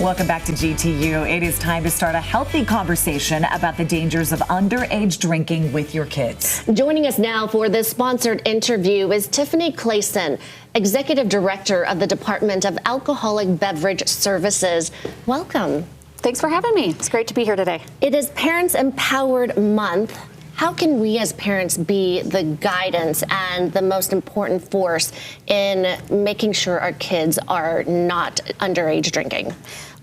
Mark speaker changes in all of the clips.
Speaker 1: Welcome back to GTU. It is time to start a healthy conversation about the dangers of underage drinking with your kids.
Speaker 2: Joining us now for this sponsored interview is Tiffany Clayson, Executive Director of the Department of Alcoholic Beverage Services. Welcome.
Speaker 3: Thanks for having me. It's great to be here today.
Speaker 2: It is Parents Empowered Month. How can we as parents be the guidance and the most important force in making sure our kids are not underage drinking?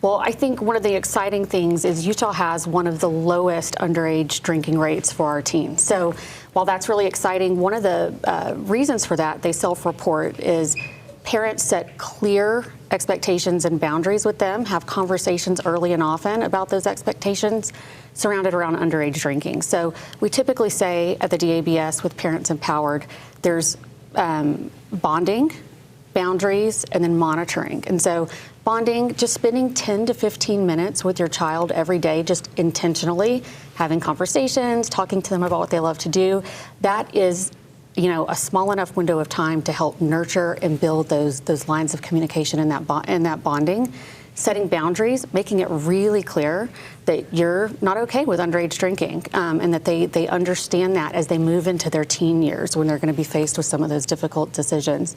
Speaker 3: Well, I think one of the exciting things is Utah has one of the lowest underage drinking rates for our teens. So while that's really exciting, one of the reasons for that, they self-report, is parents set clear expectations and boundaries with them, have conversations early and often about those expectations surrounded around underage drinking. So we typically say at the DABS with Parents Empowered, there's bonding, boundaries, and then monitoring. And so bonding, just spending 10 to 15 minutes with your child every day, just intentionally having conversations, talking to them about what they love to do, that is, you know, a small enough window of time to help nurture and build those lines of communication in that bonding. Setting boundaries, making it really clear that you're not okay with underage drinking, and that they understand that as they move into their teen years when they're going to be faced with some of those difficult decisions.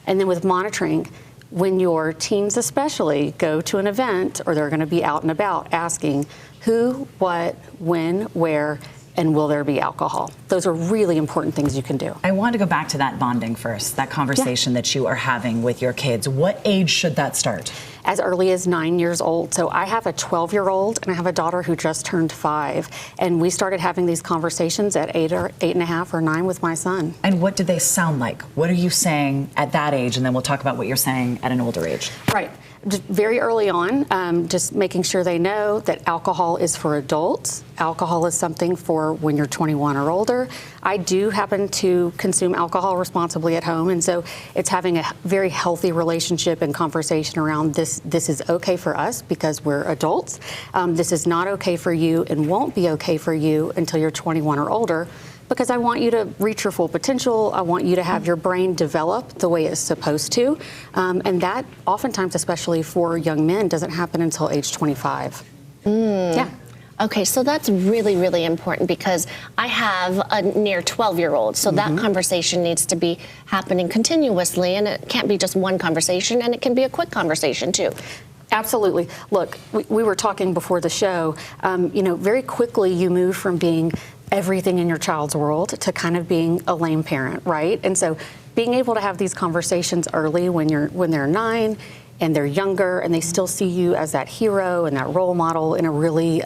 Speaker 3: And then with monitoring, when your teens especially go to an event or they're going to be out and about, asking who, what, when, where, and will there be alcohol? Those are really important things you can do.
Speaker 1: I want to go back to that bonding first, that conversation that you are having with your kids. What age should that start?
Speaker 3: As early as 9 years old. So I have a 12-year-old and I have a daughter who just turned 5. And we started having these conversations at 8 or 8.5 or 9 with my son.
Speaker 1: And what do they sound like? What are you saying at that age? And then we'll talk about what you're saying at an older age.
Speaker 3: Right. Just very early on, just making sure they know that alcohol is for adults. Alcohol is something for when you're 21 or older. I do happen to consume alcohol responsibly at home, and so it's having a very healthy relationship and conversation around this. This is okay for us because we're adults. This is not okay for you and won't be okay for you until you're 21 or older, because I want you to reach your full potential. I want you to have your brain develop the way it's supposed to. And that oftentimes, especially for young men, doesn't happen until age 25. Yeah.
Speaker 2: Okay, so that's really, really important because I have a near 12-year-old, so that conversation needs to be happening continuously, and it can't be just one conversation, and it can be a quick conversation too.
Speaker 3: Absolutely. Look, we were talking before the show, very quickly you move from being everything in your child's world to kind of being a lame parent, right? And so being able to have these conversations early when they're 9 and they're younger and they still see you as that hero and that role model in a really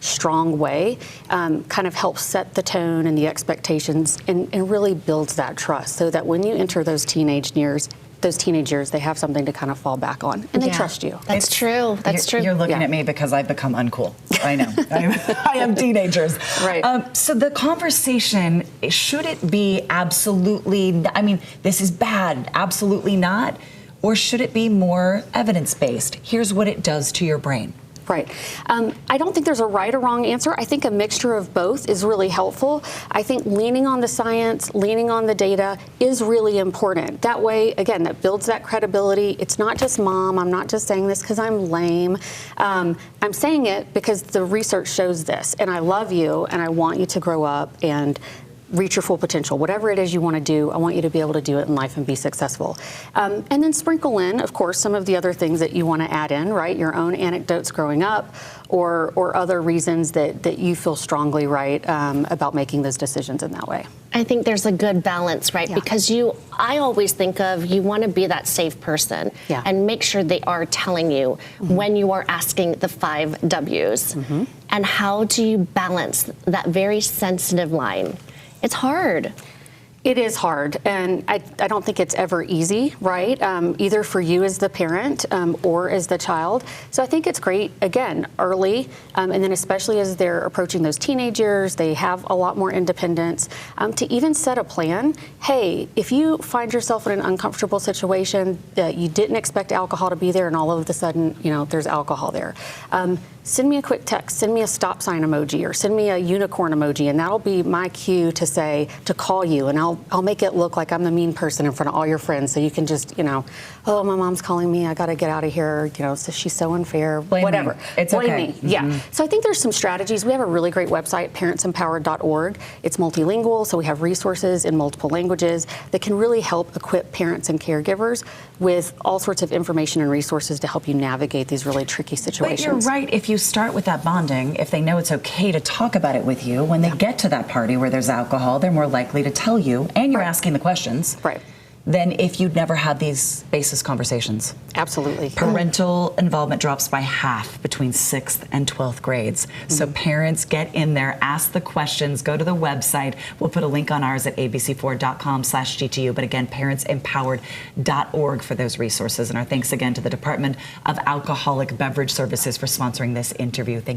Speaker 3: strong way, kind of helps set the tone and the expectations and really builds that trust so that when you enter those teenage years, they have something to kind of fall back on, and they trust you.
Speaker 2: That's true. That's true.
Speaker 1: You're looking at me because I've become uncool. I know. I am teenagers.
Speaker 3: Right.
Speaker 1: So the conversation, should it be absolutely, this is bad, absolutely not? Or should it be more evidence-based? Here's what it does to your brain.
Speaker 3: Right. I don't think there's a right or wrong answer. I think a mixture of both is really helpful. I think leaning on the science, leaning on the data is really important. That way, again, that builds that credibility. It's not just mom. I'm not just saying this because I'm lame. I'm saying it because the research shows this, and I love you, and I want you to grow up and reach your full potential. Whatever it is you want to do, I want you to be able to do it in life and be successful. And then sprinkle in, of course, some of the other things that you want to add in, right? Your own anecdotes growing up or other reasons that you feel strongly, right, about making those decisions in that way.
Speaker 2: I think there's a good balance, right? Yeah. Because I always think of, you want to be that safe person and make sure they are telling you when you are asking the 5 W's. And how do you balance that very sensitive line? It's hard.
Speaker 3: It is hard, and I don't think it's ever easy, right? Either for you as the parent or as the child. So I think it's great, again, early, and then especially as they're approaching those teenage years, they have a lot more independence, to even set a plan. Hey, if you find yourself in an uncomfortable situation that you didn't expect alcohol to be there and all of a sudden, there's alcohol there. send me a quick text, send me a stop sign emoji, or send me a unicorn emoji, and that'll be my cue to say, to call you, and I'll make it look like I'm the mean person in front of all your friends, so you can just, oh, my mom's calling me, I gotta get out of here, so she's so unfair, whatever.
Speaker 1: It's
Speaker 3: Blame
Speaker 1: okay.
Speaker 3: me. Yeah. So I think there's some strategies. We have a really great website, parentsempowered.org. It's multilingual, so we have resources in multiple languages that can really help equip parents and caregivers with all sorts of information and resources to help you navigate these really tricky situations.
Speaker 1: But you're right. If you start with that bonding, if they know it's okay to talk about it with you, when they get to that party where there's alcohol, they're more likely to tell you, and you're asking the questions.
Speaker 3: Right.
Speaker 1: Than if you'd never had these basis conversations.
Speaker 3: Absolutely.
Speaker 1: Parental involvement drops by half between 6th and 12th grades. So parents, get in there, ask the questions, go to the website. We'll put a link on ours at abc4.com/GTU. But again, parentsempowered.org for those resources. And our thanks again to the Department of Alcoholic Beverage Services for sponsoring this interview. Thank